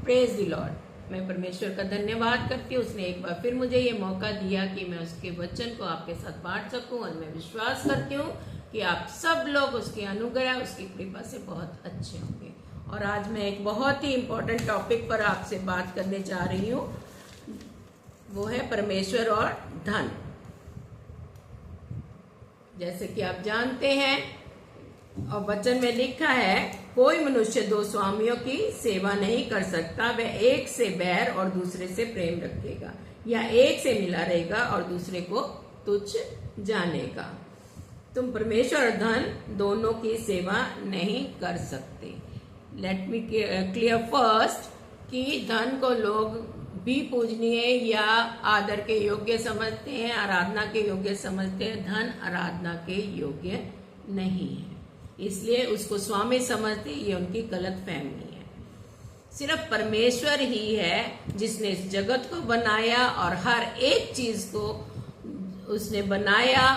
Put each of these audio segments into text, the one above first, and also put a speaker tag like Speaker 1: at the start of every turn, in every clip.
Speaker 1: Praise the Lord. मैं परमेश्वर का धन्यवाद करती हूँ, उसने एक बार फिर मुझे ये मौका दिया कि मैं उसके वचन को आपके साथ बांट सकूं। और मैं विश्वास करती हूँ कि आप सब लोग उसकी अनुग्रह, उसकी कृपा से बहुत अच्छे होंगे। और आज मैं एक बहुत ही इम्पोर्टेंट टॉपिक पर आपसे बात करने जा रही हूँ, वो है परमेश्वर और धन। जैसे कि आप जानते हैं और वचन में लिखा है, कोई मनुष्य दो स्वामियों की सेवा नहीं कर सकता। वह एक से बैर और दूसरे से प्रेम रखेगा, या एक से मिला रहेगा और दूसरे को तुच्छ जानेगा। तुम परमेश्वर और धन दोनों की सेवा नहीं कर सकते। लेट मी क्लियर फर्स्ट कि धन को लोग भी पूजनीय या आदर के योग्य समझते हैं, आराधना के योग्य समझते हैं। धन आराधना के योग्य नहीं है, इसलिए उसको स्वामी समझते, ये उनकी गलत फहमी है। सिर्फ परमेश्वर ही है जिसने इस जगत को बनाया और हर एक चीज को उसने बनाया,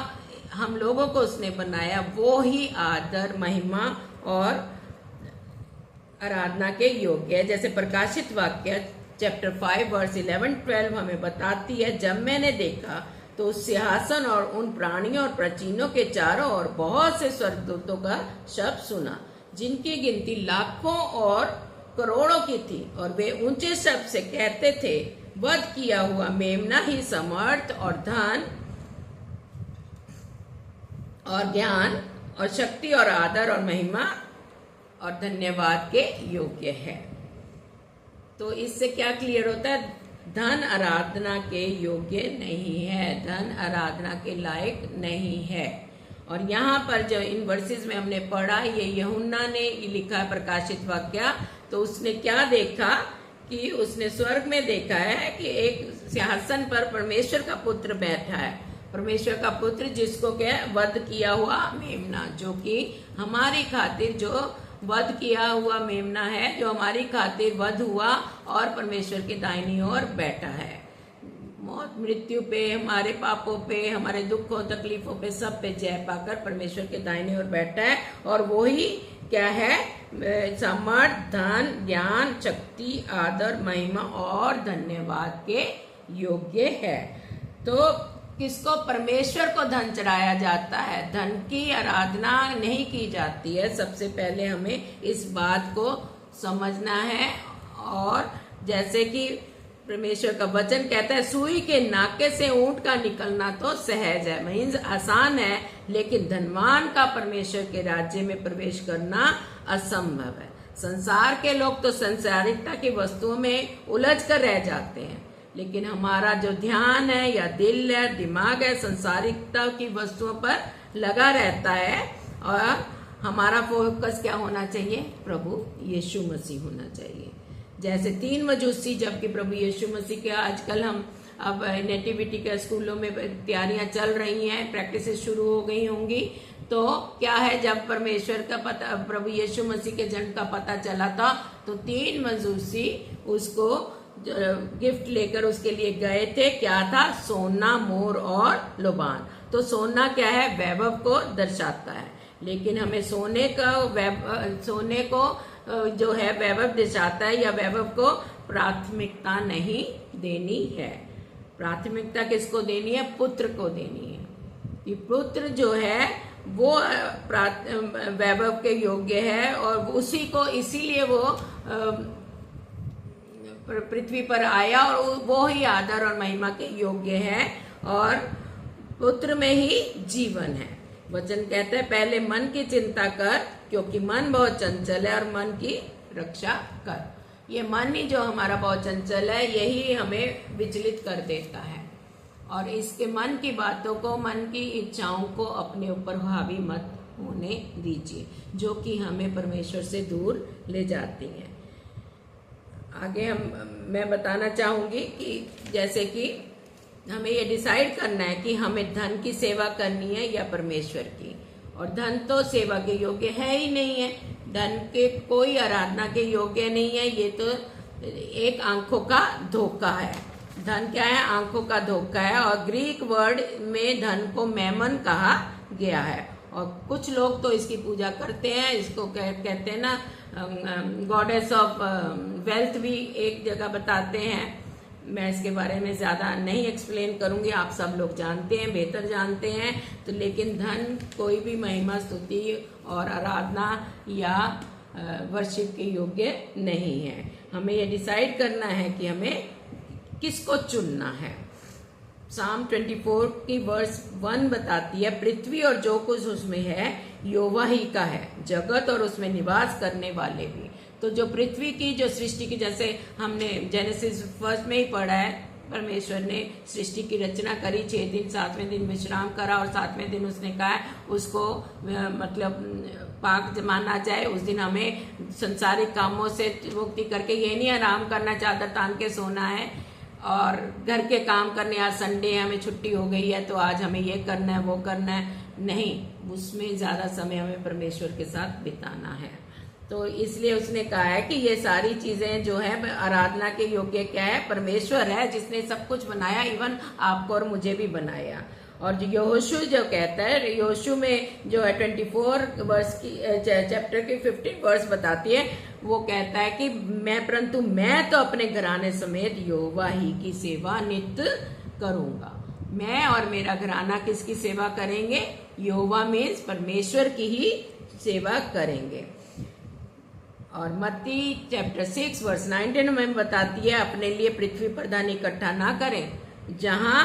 Speaker 1: हम लोगों को उसने बनाया। वो ही आदर, महिमा और आराधना के योग्य है। जैसे प्रकाशित वाक्य चैप्टर 5 वर्स 11-12 हमें बताती है, जब मैंने देखा तो उस सिंहासन और उन प्राणियों और प्राचीनों के चारों ओर बहुत से स्वर्गदूतों का शब्द सुना, जिनकी गिनती लाखों और करोड़ों की थी। और वे ऊंचे शब्द से कहते थे, वध किया हुआ मेमना ही समर्थ और धन और ज्ञान और शक्ति और आदर और महिमा और धन्यवाद के योग्य है। तो इससे क्या क्लियर होता है? धन आराधना के योग्य नहीं है, धन आराधना के लायक नहीं है। और यहाँ पर जो इन वर्सेस में हमने पढ़ा, ये यूहन्ना ने लिखा है प्रकाशित वाक्य, तो उसने क्या देखा कि उसने स्वर्ग में देखा है कि एक सिंहासन पर परमेश्वर का पुत्र बैठा है। परमेश्वर का पुत्र जिसको क्या वध किया हुआ मेमना, जो कि हमारी खातिर जो वध किया हुआ मेमना है, जो हमारी खातिर वध हुआ और परमेश्वर के दाहिनी ओर बैठा है। मौत मृत्यु पे, हमारे पापों पे, हमारे दुखों तकलीफों पे, सब पे जय पाकर परमेश्वर के दाहिनी ओर बैठा है। और वो ही क्या है? समर्थ, धन, ज्ञान, शक्ति, आदर, महिमा और धन्यवाद के योग्य है। तो किसको? परमेश्वर को धन चढ़ाया जाता है, धन की आराधना नहीं की जाती है। सबसे पहले हमें इस बात को समझना है। और जैसे कि परमेश्वर का वचन कहता है, सुई के नाके से ऊंट का निकलना तो सहज है, मीन्स आसान है, लेकिन धनवान का परमेश्वर के राज्य में प्रवेश करना असंभव है। संसार के लोग तो संसारिकता की वस्तुओं में उलझ कर रह जाते हैं, लेकिन हमारा जो ध्यान है या दिल है, दिमाग है, संसारिकता की वस्तुओं पर लगा रहता है। और हमारा फोकस क्या होना चाहिए? प्रभु यीशु मसीह होना चाहिए। जैसे 3 मजूसी, जबकि प्रभु यीशु मसीह के आजकल हम अब नेटिविटी के स्कूलों में तैयारियां चल रही हैं, प्रैक्टिसेस शुरू हो गई होंगी। तो क्या है, जब परमेश्वर का पता, प्रभु यीशु मसीह के जन्म का पता चला था, तो 3 मजूसी उसको गिफ्ट लेकर उसके लिए गए थे। क्या था? सोना, मोर और लोबान। तो सोना क्या है? वैभव को दर्शाता है, लेकिन हमें सोने को जो है वैभव दर्शाता है, या वैभव को प्राथमिकता नहीं देनी है। प्राथमिकता किसको देनी है? पुत्र को देनी है। कि पुत्र जो है वो वैभव के योग्य है, और उसी को, इसीलिए वो पृथ्वी पर आया, और वो ही आदर और महिमा के योग्य है। और पुत्र में ही जीवन है। वचन कहता है, पहले मन की चिंता कर, क्योंकि मन बहुत चंचल है, और मन की रक्षा कर। ये मन ही जो हमारा बहुत चंचल है, यही हमें विचलित कर देता है। और इसके मन की बातों को, मन की इच्छाओं को अपने ऊपर हावी मत होने दीजिए, जो कि हमें परमेश्वर से दूर ले जाती हैं। आगे मैं बताना चाहूंगी कि जैसे कि हमें ये डिसाइड करना है कि हमें धन की सेवा करनी है या परमेश्वर की। और धन तो सेवा के योग्य है ही नहीं है, धन के कोई आराधना के योग्य नहीं है। ये तो एक आंखों का धोखा है। धन क्या है? आंखों का धोखा है। और ग्रीक वर्ड में धन को मैमन कहा गया है। और कुछ लोग तो इसकी पूजा करते हैं, इसको कहते हैं ना गॉडेस ऑफ वेल्थ भी एक जगह बताते हैं। मैं इसके बारे में ज्यादा नहीं एक्सप्लेन करूंगी, आप सब लोग जानते हैं, बेहतर जानते हैं। तो लेकिन धन कोई भी महिमा, स्तुति और आराधना या वर्शिप के योग्य नहीं है। हमें ये डिसाइड करना है कि हमें किसको चुनना है। साम 24 की वर्स 1 बताती है, पृथ्वी और जो कुछ उसमें है यहोवा ही का है, जगत और उसमें निवास करने वाले भी। तो जो पृथ्वी की जो सृष्टि की, जैसे हमने जेनेसिस 1 में ही पढ़ा है, परमेश्वर ने सृष्टि की रचना करी, 6 दिन 7वें दिन विश्राम करा और 7वें दिन उसने कहा उसको मतलब पाक माना जाए। उस दिन हमें संसारिक कामों से मुक्ति करके ये नहीं आराम करना, चादर तान के सोना है और घर के काम करने, आज संडे है हमें छुट्टी हो गई है तो आज हमें ये करना है वो करना है, नहीं, उसमें ज्यादा समय हमें परमेश्वर के साथ बिताना है। तो इसलिए उसने कहा है कि ये सारी चीजें जो है आराधना के योग्य क्या है, परमेश्वर है जिसने सब कुछ बनाया, इवन आपको और मुझे भी बनाया। और जो यहोशू जो कहता है, यहोशू में जो है 24 वर्ष की चैप्टर की 15 वर्ष बताती है, वो कहता है कि परंतु मैं तो अपने घराने समेत यहोवा ही की सेवा नित्य करूंगा। मैं और मेरा घराना किसकी सेवा करेंगे? यहोवा मीन्स परमेश्वर की ही सेवा करेंगे। और मत्ती चैप्टर 6 वर्स 19 में बताती है, अपने लिए पृथ्वी पर धन इकट्ठा ना करें जहां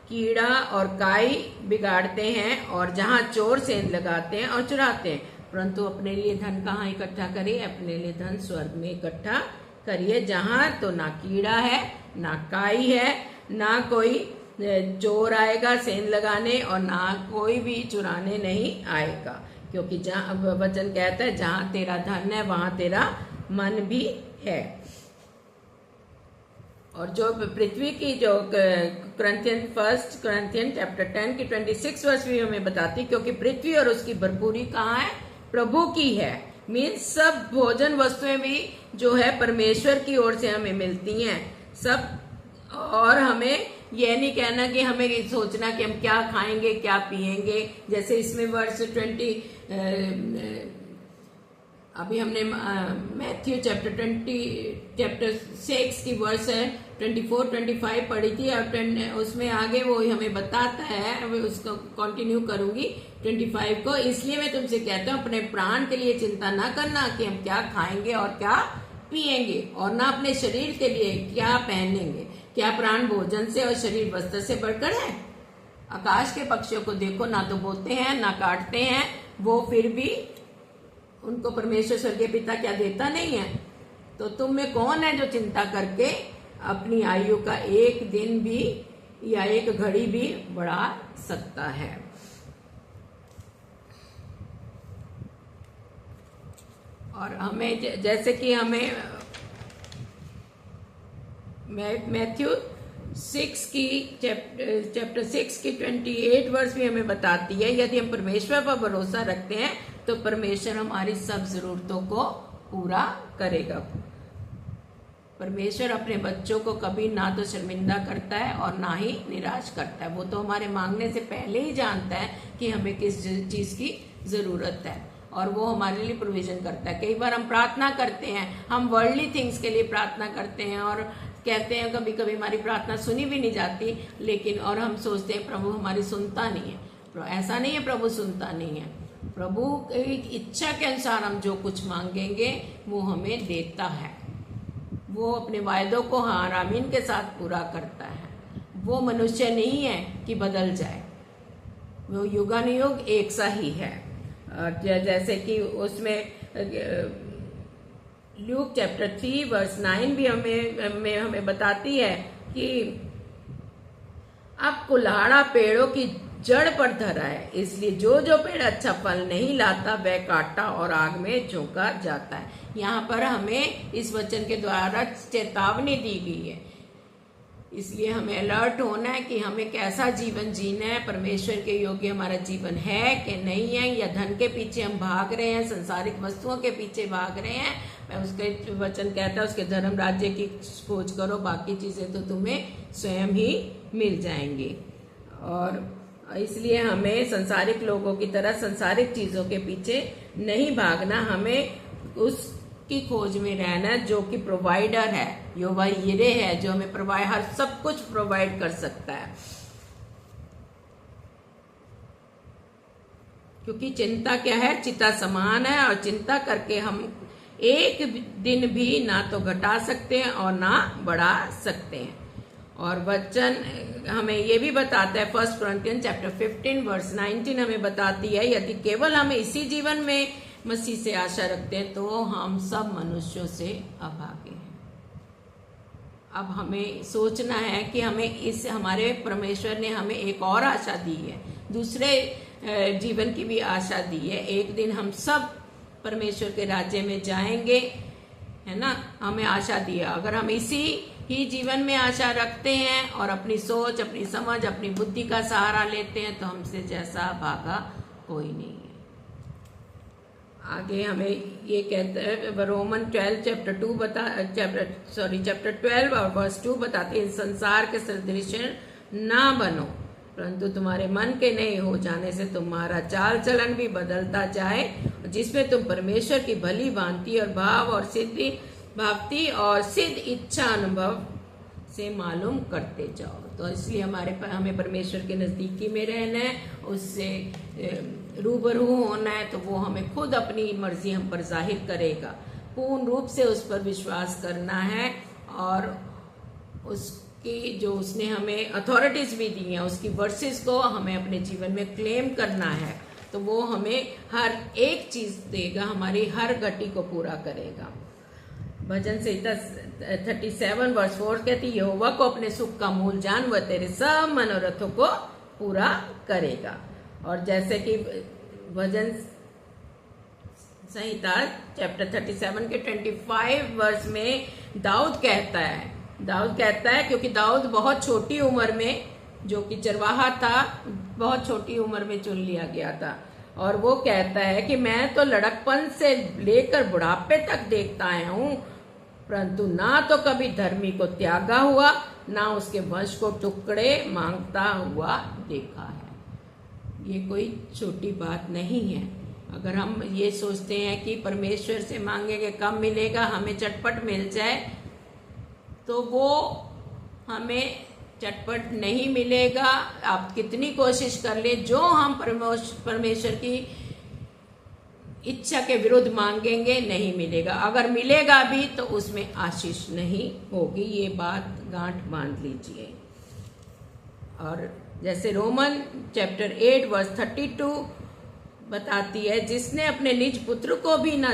Speaker 1: कीड़ा और काई बिगाड़ते हैं और जहां चोर सेंध लगाते हैं और चुराते हैं, परंतु अपने लिए धन कहाँ इकट्ठा करिए? अपने लिए धन स्वर्ग में इकट्ठा करिए, जहां तो ना कीड़ा है, ना काई है, ना कोई चोर आएगा सेंध लगाने और ना कोई भी चुराने नहीं आएगा। क्योंकि जहाँ वचन कहता है जहां तेरा धन है वहां तेरा मन भी है। और जो पृथ्वी की जो फर्स्ट कुरिन्थियन चैप्टर 10 की 26 वर्ष भी हमें बताती, क्योंकि पृथ्वी और उसकी भरपूरी कहाँ है? प्रभु की है। मीन्स सब भोजन वस्तुएं भी जो है परमेश्वर की ओर से हमें मिलती हैं सब। और हमें यह नहीं कहना कि हमें सोचना कि हम क्या खाएंगे क्या पिएंगे। जैसे इसमें वर्ष 20 अभी हमने मैथ्यू चैप्टर 6 की वर्ष 24-25 पढ़ी थी और उसमें आगे वो हमें बताता है, उसको कंटिन्यू करूंगी 25 को। इसलिए मैं तुमसे कहता हूँ अपने प्राण के लिए चिंता ना करना कि हम क्या खाएंगे और क्या पिएंगे, और ना अपने शरीर के लिए क्या पहनेंगे। क्या प्राण भोजन से और शरीर वस्त्र से बढ़कर है? आकाश के पक्षियों को देखो, ना तो बोते हैं ना काटते हैं, वो फिर भी उनको परमेश्वर स्वर्गीय पिता क्या देता नहीं है? तो तुम में कौन है जो चिंता करके अपनी आयु का एक दिन भी या एक घड़ी भी बढ़ा सकता है? और हमें जैसे कि हमें मैथ्यू 6 की चैप्टर 6 की 28 वर्ष भी हमें बताती है, यदि हम परमेश्वर पर भरोसा रखते हैं तो परमेश्वर हमारी सब जरूरतों को पूरा करेगा। परमेश्वर अपने बच्चों को कभी ना तो शर्मिंदा करता है और ना ही निराश करता है। वो तो हमारे मांगने से पहले ही जानता है कि हमें किस चीज की जरूरत है और वो हमारे लिए प्रोविजन करता है। कई बार हम प्रार्थना करते हैं, हम वर्ल्डली थिंग्स के लिए प्रार्थना करते हैं और कहते हैं कभी कभी हमारी प्रार्थना सुनी भी नहीं जाती, लेकिन और हम सोचते हैं प्रभु हमारी सुनता नहीं है। ऐसा नहीं है प्रभु सुनता नहीं है। प्रभु की इच्छा के अनुसार हम जो कुछ मांगेंगे वो हमें देता है। वो अपने वायदों को हाँ आमीन के साथ पूरा करता है। वो मनुष्य नहीं है कि बदल जाए, वो युगानुयुग एक सा ही है। जैसे कि उसमें ल्यूक चैप्टर 3 वर्स 9 भी हमें बताती है कि अब कुल्हाड़ा पेड़ों की जड़ पर धरा है, इसलिए जो जो पेड़ अच्छा फल नहीं लाता वह काटा और आग में झोंका जाता है। यहाँ पर हमें इस वचन के द्वारा चेतावनी दी गई है, इसलिए हमें अलर्ट होना है कि हमें कैसा जीवन जीना है, परमेश्वर के योग्य हमारा जीवन है कि नहीं है, या धन के पीछे हम भाग रहे हैं, संसारिक वस्तुओं के पीछे भाग रहे हैं। मैं उसके वचन कहता है उसके धर्म राज्य की खोज करो, बाकी चीजें तो तुम्हें स्वयं ही मिल जाएंगी। और इसलिए हमें संसारिक लोगों की तरह संसारिक चीजों के पीछे नहीं भागना, हमें उस की खोज में रहना, जो कि प्रोवाइडर है, यहोवा यिरे है, जो हमें प्रोवाइड, हर सब कुछ प्रोवाइड कर सकता है। क्योंकि चिंता क्या है, चिता समान है, और चिंता करके हम एक दिन भी ना तो घटा सकते हैं और ना बढ़ा सकते हैं। और वचन हमें ये भी बताता है, 1 Corinthians chapter 15 verse 19 हमें बताती है, यदि केवल हम इसी जीवन में मसीह से आशा रखते हैं तो हम सब मनुष्यों से अभागे हैं। अब हमें सोचना है कि हमें इस, हमारे परमेश्वर ने हमें एक और आशा दी है, दूसरे जीवन की भी आशा दी है। एक दिन हम सब परमेश्वर के राज्य में जाएंगे, है ना, हमें आशा दी है। अगर हम इसी ही जीवन में आशा रखते हैं और अपनी सोच, अपनी समझ, अपनी बुद्धि का सहारा लेते हैं तो हमसे जैसा भागा कोई नहीं है। आगे हमें ये कहते हैं, रोमन 12 चैप्टर 12 और वर्स 2 बताते हैं, संसार के सदृश ना बनो, परंतु तुम्हारे मन के नहीं हो जाने से तुम्हारा चाल चलन भी बदलता जाए, जिसमें तुम परमेश्वर की भली भांति और भावती और सिद्ध इच्छा अनुभव से मालूम करते जाओ। तो इसलिए हमें परमेश्वर के नजदीकी में रहना है, उससे रूबरू होना है, तो वो हमें खुद अपनी मर्जी हम पर जाहिर करेगा। पूर्ण रूप से उस पर विश्वास करना है और उसकी जो उसने हमें अथॉरिटीज भी दी हैं, उसकी वर्सेस को हमें अपने जीवन में क्लेम करना है, तो वो हमें हर एक चीज देगा, हमारी हर गति को पूरा करेगा। भजन संहिता 37 वर्स 4 कहती, यहोवा को अपने सुख का मूल जान, वह तेरे सब मनोरथों को पूरा करेगा। और जैसे कि भजन संहिता चैप्टर 37 के 25 वर्स में दाऊद कहता है, क्योंकि दाऊद बहुत छोटी उम्र में, जो कि चरवाहा था, बहुत छोटी उम्र में चुन लिया गया था, और वो कहता है कि मैं तो लड़कपन से लेकर बुढ़ापे तक देखता आया हूं, परंतु ना तो कभी धर्मी को त्यागा हुआ, ना उसके वंश को टुकड़े मांगता हुआ देखा है। ये कोई छोटी बात नहीं है। अगर हम ये सोचते हैं कि परमेश्वर से मांगेंगे कब मिलेगा, हमें चटपट मिल जाए, तो वो हमें चटपट नहीं मिलेगा। आप कितनी कोशिश कर ले, जो हम परमेश्वर की इच्छा के विरुद्ध मांगेंगे नहीं मिलेगा। अगर मिलेगा भी तो उसमें आशीष नहीं होगी, ये बात गांठ बांध लीजिए। और जैसे रोमन चैप्टर 8 वर्स 32 बताती है, जिसने अपने निज पुत्र को भी ना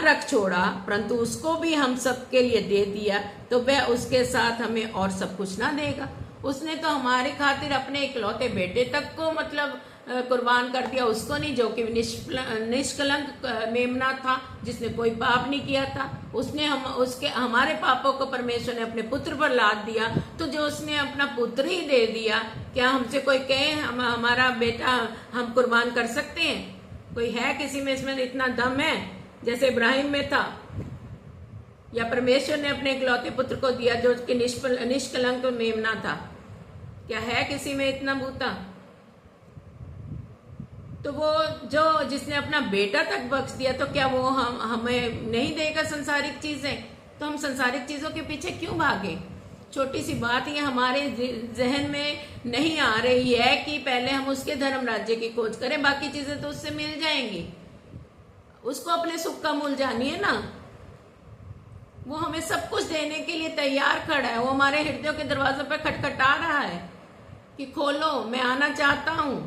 Speaker 1: रख छोड़ा, परंतु उसको भी हम सबके लिए दे दिया, तो वह उसके साथ हमें और सब कुछ ना देगा। उसने तो हमारे खातिर अपने इकलौते बेटे तक को मतलब कुर्बान कर दिया, उसको नहीं, जो कि निष्कलंक मेमना था, जिसने कोई पाप नहीं किया था। उसने हमारे पापों को परमेश्वर ने अपने पुत्र पर लाद दिया, तो जो उसने अपना पुत्र ही दे दिया, क्या हमसे कोई कहे हमारा बेटा हम कुर्बान कर सकते हैं? कोई है किसी में इसमें इतना दम है जैसे इब्राहिम में था? या परमेश्वर ने अपने इकलौते पुत्र को दिया जो कि निष्कलंक मेमना था? क्या है किसी में इतना बूता? तो वो जिसने अपना बेटा तक बख्श दिया, तो क्या वो हमें नहीं देगा संसारिक चीजें? तो हम संसारिक चीजों के पीछे क्यों भागे? छोटी सी बात ये हमारे जहन में नहीं आ रही है कि पहले हम उसके धर्म राज्य की खोज करें, बाकी चीजें तो उससे मिल जाएंगी। उसको अपने सुख का मूल जानिए ना। वो हमें सब कुछ देने के लिए तैयार खड़ा है। वो हमारे हृदयों के दरवाजों पर खटखटा रहा है कि खोलो, मैं आना चाहता हूं।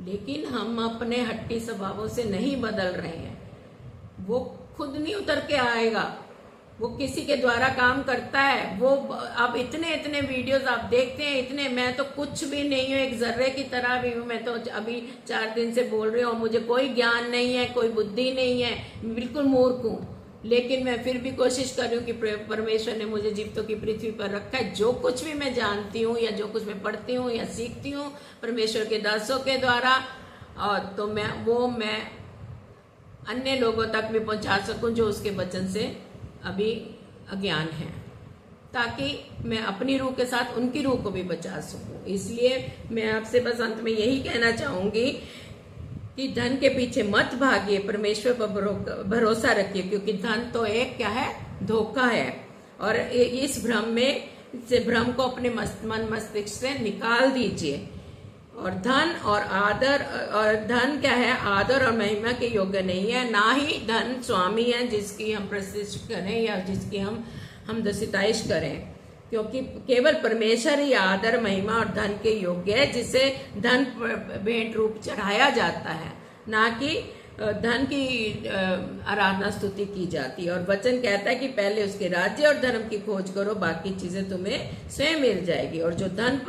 Speaker 1: लेकिन हम अपने हट्टी स्वभावों से नहीं बदल रहे हैं। वो खुद नहीं उतर के आएगा, वो किसी के द्वारा काम करता है। वो अब इतने वीडियोस आप देखते हैं, इतने, मैं तो कुछ भी नहीं हूँ, एक जर्रे की तरह भी हूँ। मैं तो अभी 4 दिन से बोल रही हूँ, मुझे कोई ज्ञान नहीं है, कोई बुद्धि नहीं है, बिल्कुल मूर्ख हूँ। लेकिन मैं फिर भी कोशिश कर रही हूँ कि परमेश्वर ने मुझे जीवितों की पृथ्वी पर रखा है। जो कुछ भी मैं जानती हूँ या जो कुछ मैं पढ़ती हूँ या सीखती हूँ परमेश्वर के दासों के द्वारा, और तो मैं अन्य लोगों तक भी पहुंचा सकूं जो उसके वचन से अभी अज्ञान है, ताकि मैं अपनी रूह के साथ उनकी रूह को भी बचा सकूं। इसलिए मैं आपसे बस अंत में यही कहना चाहूंगी कि धन के पीछे मत भागिए, परमेश्वर पर भरोसा रखिए, क्योंकि धन तो एक क्या है, धोखा है। और इस भ्रम को अपने मन मस्तिष्क से निकाल दीजिए। और धन और आदर, और धन क्या है, आदर और महिमा के योग्य नहीं है, ना ही धन स्वामी है जिसकी हम प्रतिष्ठा करें या जिसकी हम दसिताइश करें, क्योंकि केवल परमेश्वर ही आदर, महिमा और धन के योग्य है, जिसे धन भेंट रूप चढ़ाया जाता है, ना कि धन की आराधना स्तुति की जाती है। और वचन कहता है कि पहले उसके राज्य और धर्म की खोज करो, बाकी चीजें तुम्हें स्वयं मिल जाएगी। और जो धन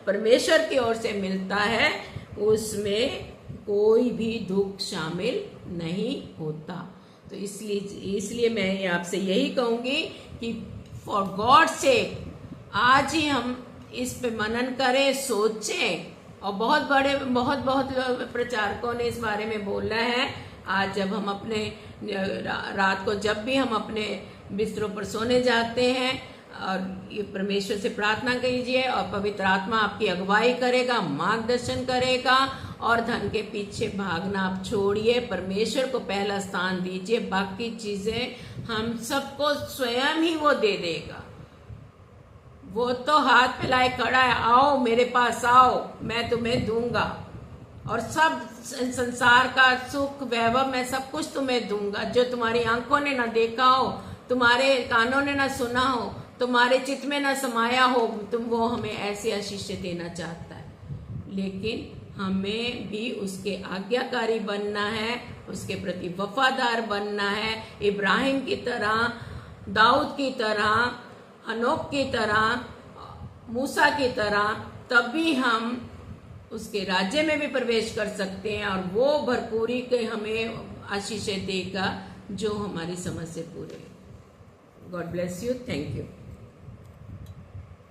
Speaker 1: परमेश्वर की ओर से मिलता है उसमें कोई भी दुख शामिल नहीं होता। तो इसलिए मैं आपसे यही कहूंगी कि फॉर गॉड से आज ही हम इस पे मनन करें, सोचें। और बहुत प्रचारकों ने इस बारे में बोला है। आज जब हम अपने रात को जब भी हम अपने बिस्तरों पर सोने जाते हैं, और ये परमेश्वर से प्रार्थना कीजिए, और पवित्र आत्मा आपकी अगुवाई करेगा, मार्गदर्शन करेगा, और धन के पीछे भागना आप छोड़िए, परमेश्वर को पहला स्थान दीजिए, बाकी चीजें हम सबको स्वयं ही वो दे देगा। वो तो हाथ फैलाए खड़ा है, आओ मेरे पास आओ, मैं तुम्हें दूंगा, और सब संसार का सुख वैभव मैं सब कुछ तुम्हें दूंगा, जो तुम्हारी आंखों ने ना देखा हो, तुम्हारे कानों ने ना सुना हो, तुम्हारे चित्त में ना समाया हो, वो हमें ऐसी आशीषें देना चाहता है। लेकिन हमें भी उसके आज्ञाकारी बनना है, उसके प्रति वफादार बनना है, इब्राहिम की तरह, दाऊद की तरह, हनोक की तरह, मूसा की तरह। तभी हम उसके राज्य में भी प्रवेश कर सकते हैं, और वो भरपूरी के हमें आशीषें देगा जो हमारी समझ से पूरे। God bless you, thank you.